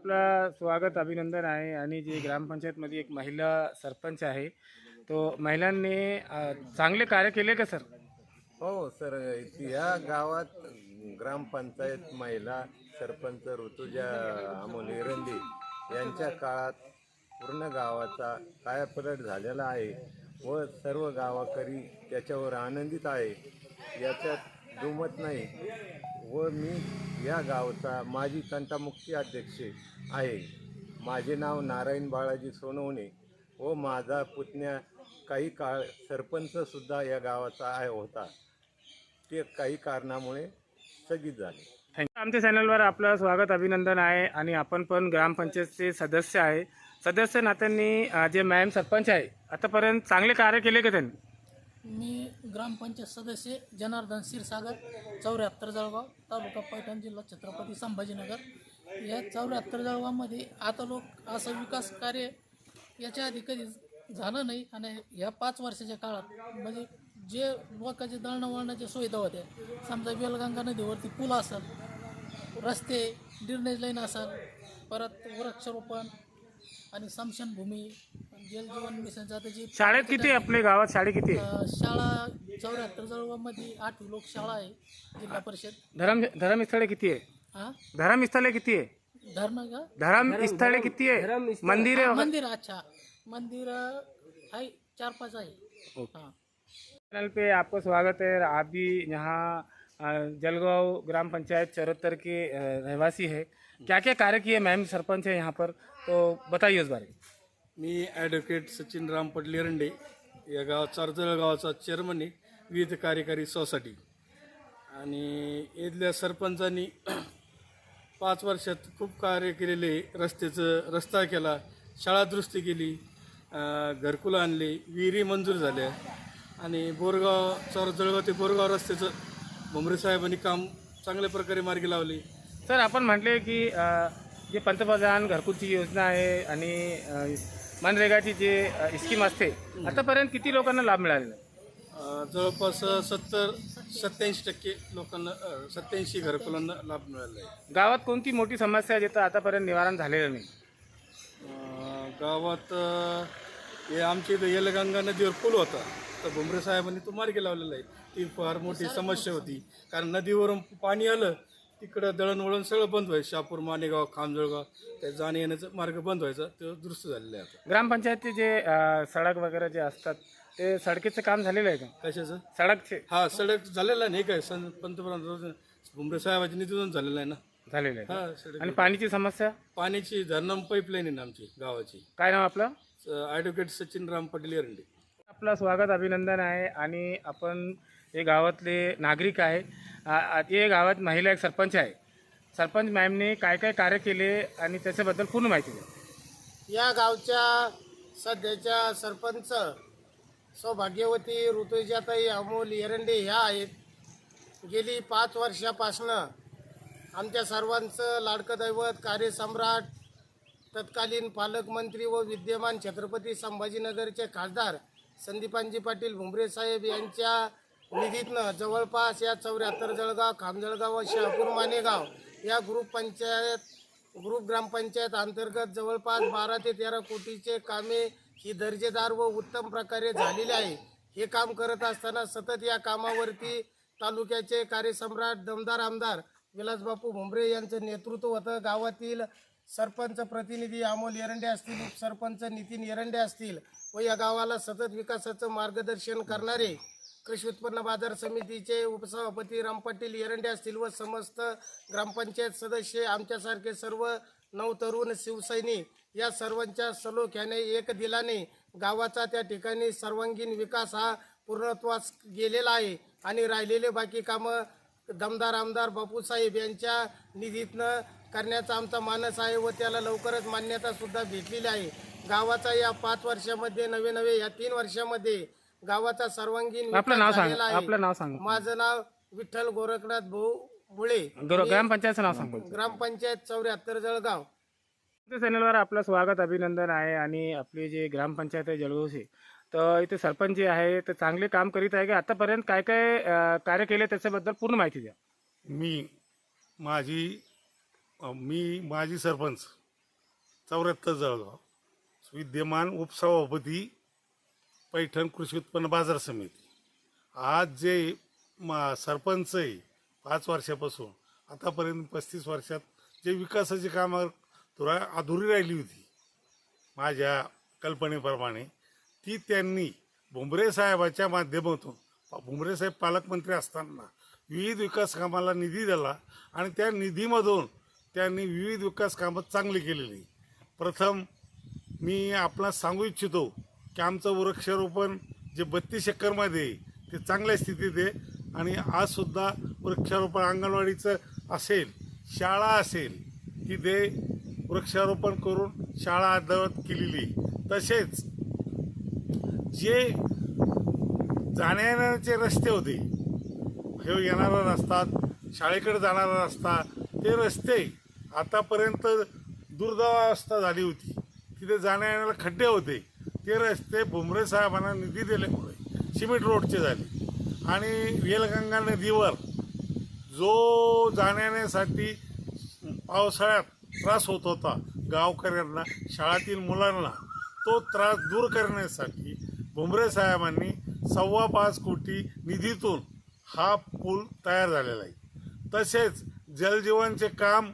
आपला स्वागत अभिनंदन आहे आणि जे ग्रामपंचायतमध्ये एक महिला सरपंच आहे तो महिलांनी चांगले कार्य केले का सर? हो सर, या गावात ग्रामपंचायत महिला सरपंच ऋतुजा अमोल एरंडे यांच्या काळात पूर्ण गावाचा कायापालट झालेला आहे व सर्व गावकरी त्याच्यावर आनंदित आहे, याच्यात दुमत नाही. व मी या गावचा माजी तंटामुक्ती अध्यक्ष आहे. माझे नाव नारायण बाळाजी सोनवणे व माझा पुतण्या काही काळ सरपंचसुद्धा या गावाचा होता. ते काही कारणामुळे स्थगित झाले. थँक्यू. आमच्या चॅनलवर आपलं स्वागत अभिनंदन आहे आणि आपण पण ग्रामपंचायतचे सदस्य आहे. सदस्य नात्यांनी जे मॅम सरपंच आहे आतापर्यंत चांगले कार्य केले का त्यांनी? मी ग्रामपंचायत सदस्य जनार्दन क्षीरसागर 74 जळगाव, तालुका पैठण, जिल्हा छत्रपती संभाजीनगर. या 74 जळगावमध्ये आता लोक असं विकास कार्य याच्या आधी कधी झालं नाही आणि ह्या 5 वर्षाच्या काळात म्हणजे जे लोकांचे दळणवळणाच्या सुविधा होत्या, समजा वेलगंगा नदीवरती पूल असेल, रस्ते, ड्रेनेज लाईन असेल, परत वृक्षारोपण आणि स्मशानभूमी, जलजीवन मिशनचं आता जी शाळेत किती आपल्या गावात शाळे किती आहे? शाळा 74 जळगावमध्ये 8वी लोकशाळा आहे, जिल्हा परिषद. धर्मस्थळे किती आहे? हा, धर्मस्थळे किती आहे? धर्मस्थळे किती आहे? मंदिर मंदिर, अच्छा, मंदिर आहे 4-5 आहे. हाँ, चैनल पे आपका स्वागत है। आप भी यहाँ जलगांव ग्राम पंचायत 74 के रहवासी है। क्या क्या कार्य किए मैम सरपंच है यहाँ पर, तो बताइए उस बारे में। मी ॲडव्होकेट सचिन रामपट लेरंडे या चारजळ गावाचा चेअरमन आहे, विविध कार्यकारी सोसायटी. आणि इथल्या सरपंचांनी 5 वर्षात खूप कार्य केलेले. रस्ता केला, शाळा दुरुस्ती केली, घरकुलं आणली, विहिरी मंजूर झाल्या आणि जळगाव ते बोरगाव रस्त्याचं भुमरे साहेबांनी काम चांगल्या प्रकारे मार्गी लावले. सर, आपण म्हटले की जे पंतप्रधान घरकुलची योजना आहे आणि मनरेगाची जे स्कीम असते आतापर्यंत किती लोकांना लाभ मिळालेला आहे? जवळपास 70-87% लोकांना 87 घरकुलांना लाभ मिळाला आहे. गावात कोणती मोठी समस्या आहे जिथं आतापर्यंत निवारण झालेलं नाही? गावात हे आमच्या इथं येलगंगा नदीवर पूल होता, तर भुमरे साहेबांनी तो मार्गी लावलेला आहे. ती फार मोठी समस्या होती, कारण नदीवरून पाणी आलं तिकडं दळणवळण सगळं बंद व्हायचं. शहापूर, मानेगाव, खामजळगाव त्या जाण्या येण्याचा मार्ग बंद व्हायचा, ते दुरुस्त झालेलं आहे आता. ग्रामपंचायतचे जे सडक वगैरे जे असतात ते सडकेचं काम झालेलं आहे का? कशाचं? सडकचे हा, सडक झालेला नाही काय, पंतप्रधान भुमरे साहेबाच्या निधीतून झालेला आहे ना. झालेलं आहे. हा, सडक. आणि पाणीची समस्या? पाण्याची धरणं पाईपलाईन आहे ना आमची गावाची. काय नाव आपलं? ॲडव्होकेट सचिन राम पाटील एरंडे. आपलं स्वागत अभिनंदन आहे आणि आपण हे गावातले नागरिक आहे. हे गावात महिला एक सरपंच आहे. सरपंच मॅमने काय काय कार्य केले आणि त्याच्याबद्दल पूर्ण माहिती द्या. या गावच्या सध्याच्या सरपंच सौभाग्यवती ऋतुजाताई अमोल एरंडे ह्या आहेत. गेली 5 वर्षापासनं आमच्या सर्वांचं लाडकं दैवत, कार्यसम्राट, तत्कालीन पालकमंत्री व विद्यमान छत्रपती संभाजीनगरचे खासदार संदीपानजी पाटील भुमरे साहेब यांच्या निधीतनं जवळपास या 74 जळगाव, खामजळगाव व शहापूर मानेगाव या ग्रुप ग्रामपंचायत अंतर्गत जवळपास 12 ते 13 कोटीचे कामे ही दर्जेदार व उत्तम प्रकारे झालेली आहे. हे काम करत असताना सतत या कामावरती तालुक्याचे कार्यसम्राट दमदार आमदार विलासबापू भुमरे यांचं नेतृत्व होतं. गावातील सरपंच प्रतिनिधी अमोल एरंडे असतील, उपसरपंच नितीन एरंडे असतील व या गावाला सतत विकासाचं मार्गदर्शन करणारे कृषी उत्पन्न बाजार समितीचे उपसभापती रामपाटील एरंडे असतील व समस्त ग्रामपंचायत सदस्य, आमच्यासारखे सर्व नवतरुण शिवसैनिक या सर्वांच्या सलोख्याने एक दिलाने गावाचा त्या ठिकाणी सर्वांगीण विकास हा पूर्णत्वास गेलेला आहे आणि राहिलेले बाकी कामं दमदार आमदार बापूसाहेब यांच्या निधीतनं करण्याचा आमचा मानस आहे व त्याला लवकरच मान्यतासुद्धा भेटलेली आहे. गावाचा या 5 वर्षामध्ये नवे या 3 वर्षामध्ये गावाचा सर्वांगीण आपलं नाव सांगा. झालेला आहे. आपलं नाव सांगा. माझं नाव विठ्ठल गोरखनाथ भाऊ मुळे, ग्रामपंचायतचं नाव सांगा. ग्रामपंचायत 74 जळगाव. चॅनलवर आपलं स्वागत अभिनंदन आहे आणि आपली जे ग्रामपंचायत आहे जळगावची, तर इथे सरपंच जे आहे ते चांगले काम करीत आहे की आतापर्यंत काय काय कार्य केले त्याच्याबद्दल पूर्ण माहिती द्या. मी माजी सरपंच 74 जळगाव, विद्यमान उपसभापती पैठण कृषी उत्पन्न बाजार समिती. आज जे सरपंच आहे 5 वर्षापासून आतापर्यंत 35 वर्षात जे विकासाची कामं थोडा अधुरी राहिली होती माझ्या कल्पनेप्रमाणे, ती त्यांनी भुमरे साहेबाच्या माध्यमातून, भुमरे साहेब पालकमंत्री असताना विविध विकास कामाला निधी दिला आणि त्या निधीमधून त्यांनी विविध विकास कामं चांगली केलेली. प्रथम मी आपणास सांगू इच्छितो की आमचं वृक्षारोपण जे 32 एकरमध्ये ते चांगल्या स्थितीत आहे आणि आजसुद्धा वृक्षारोपण अंगणवाडीचं असेल, शाळा असेल, तिथे वृक्षारोपण करून शाळा अद्ययावत केलेली. तसेच जे जाण्यायेण्याचे रस्ते होते, हे येणारा रस्ता, शाळेकडे जाणारा रस्ता, ते रस्ते आतापर्यंत दुर्दवस्था झाली होती. तिथे जाण्या येण्याला खड्डे होते. ते रस्ते भुमरे साहेबांना निधी दिल्यामुळे सिमेंट रोडचे झाले आणि वेलगंगा नदीवर जो जाण्यासाठी पावसाळ्यात त्रास होत होता गावकऱ्यांना, शाळातील मुलांना, तो त्रास दूर करण्यासाठी भुमरे साहेबांनी 5.25 कोटी निधीतून हा पूल तयार झालेला आहे. तसेच जलजीवनचे काम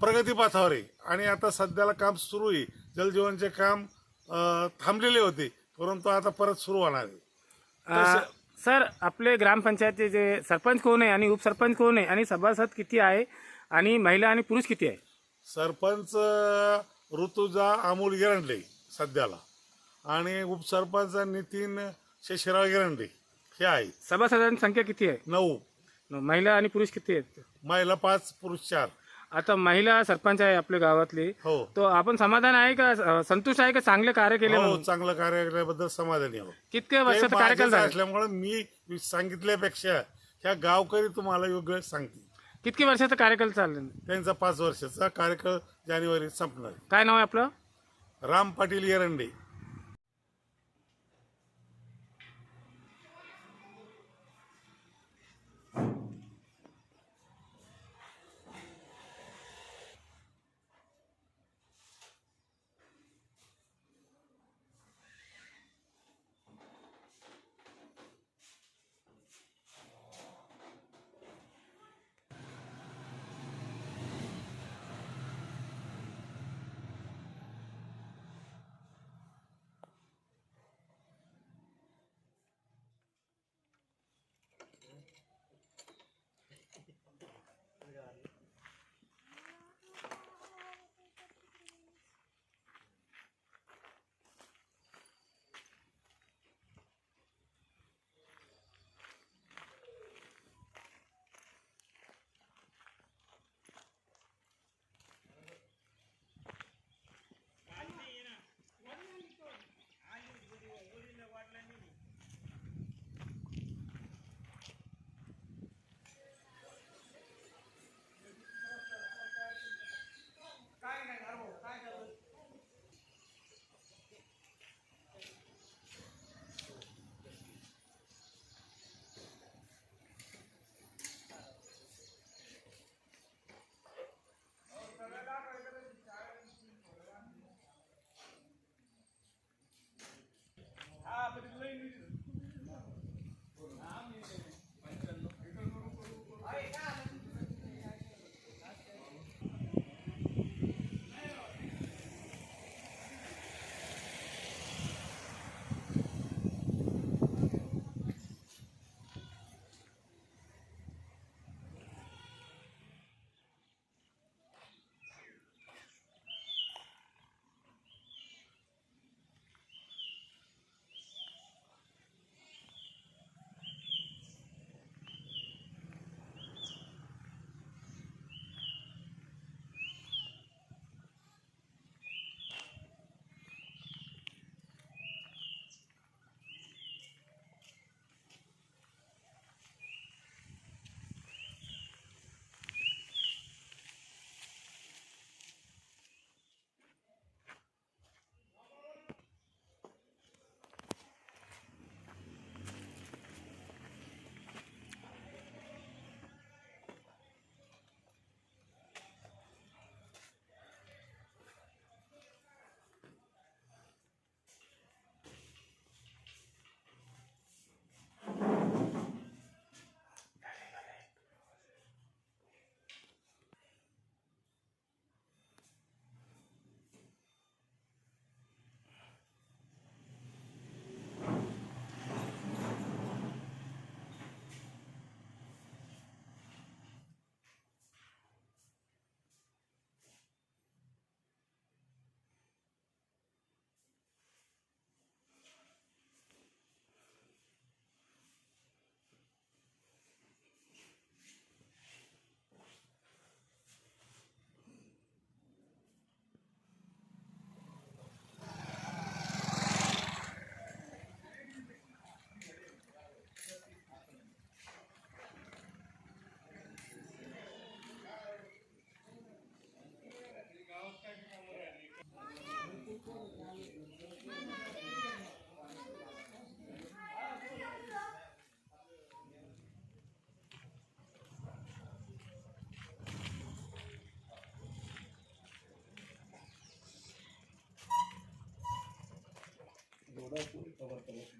प्रगतीपथावर आहे आणि आता सध्याला काम सुरू आहे. जलजीवनचे काम थांबलेले होते, परंतु आता परत सुरू होणार आहे. सर, आपले ग्रामपंचायतचे जे सरपंच कोण आहे आणि उपसरपंच कोण आहे आणि सभासद किती आहे आणि महिला आणि पुरुष किती आहे? सरपंच ऋतुजा अमोल गिरंडे सध्याला आणि उपसरपंच नितीन शेषराव गिरंडे हे आहेत. सभासदांची संख्या किती आहे? 9. महिला आणि पुरुष किती आहेत? महिला 5, पुरुष 4. आता महिला सरपंच आहे आपल्या गावातली, हो तो आपण समाधान आहे का, संतुष्ट आहे का, चांगले कार्य केले हो, म्हणून? चांगलं कार्य केल्याबद्दल समाधानी आहोत. कितके वर्षाचा कार्यकाल झाला? असल्यामुळे मी सांगितल्यापेक्षा ह्या गावकरी तुम्हाला योग्य सांगतील. कितके वर्षाचा कार्यकाल चालला? त्यांचा 5 वर्षाचा कार्यकाळ जानेवारीत संपणार. काय नाव आहे आपलं? राम पाटील एरंडे. गाव पुढे कव्हर करू.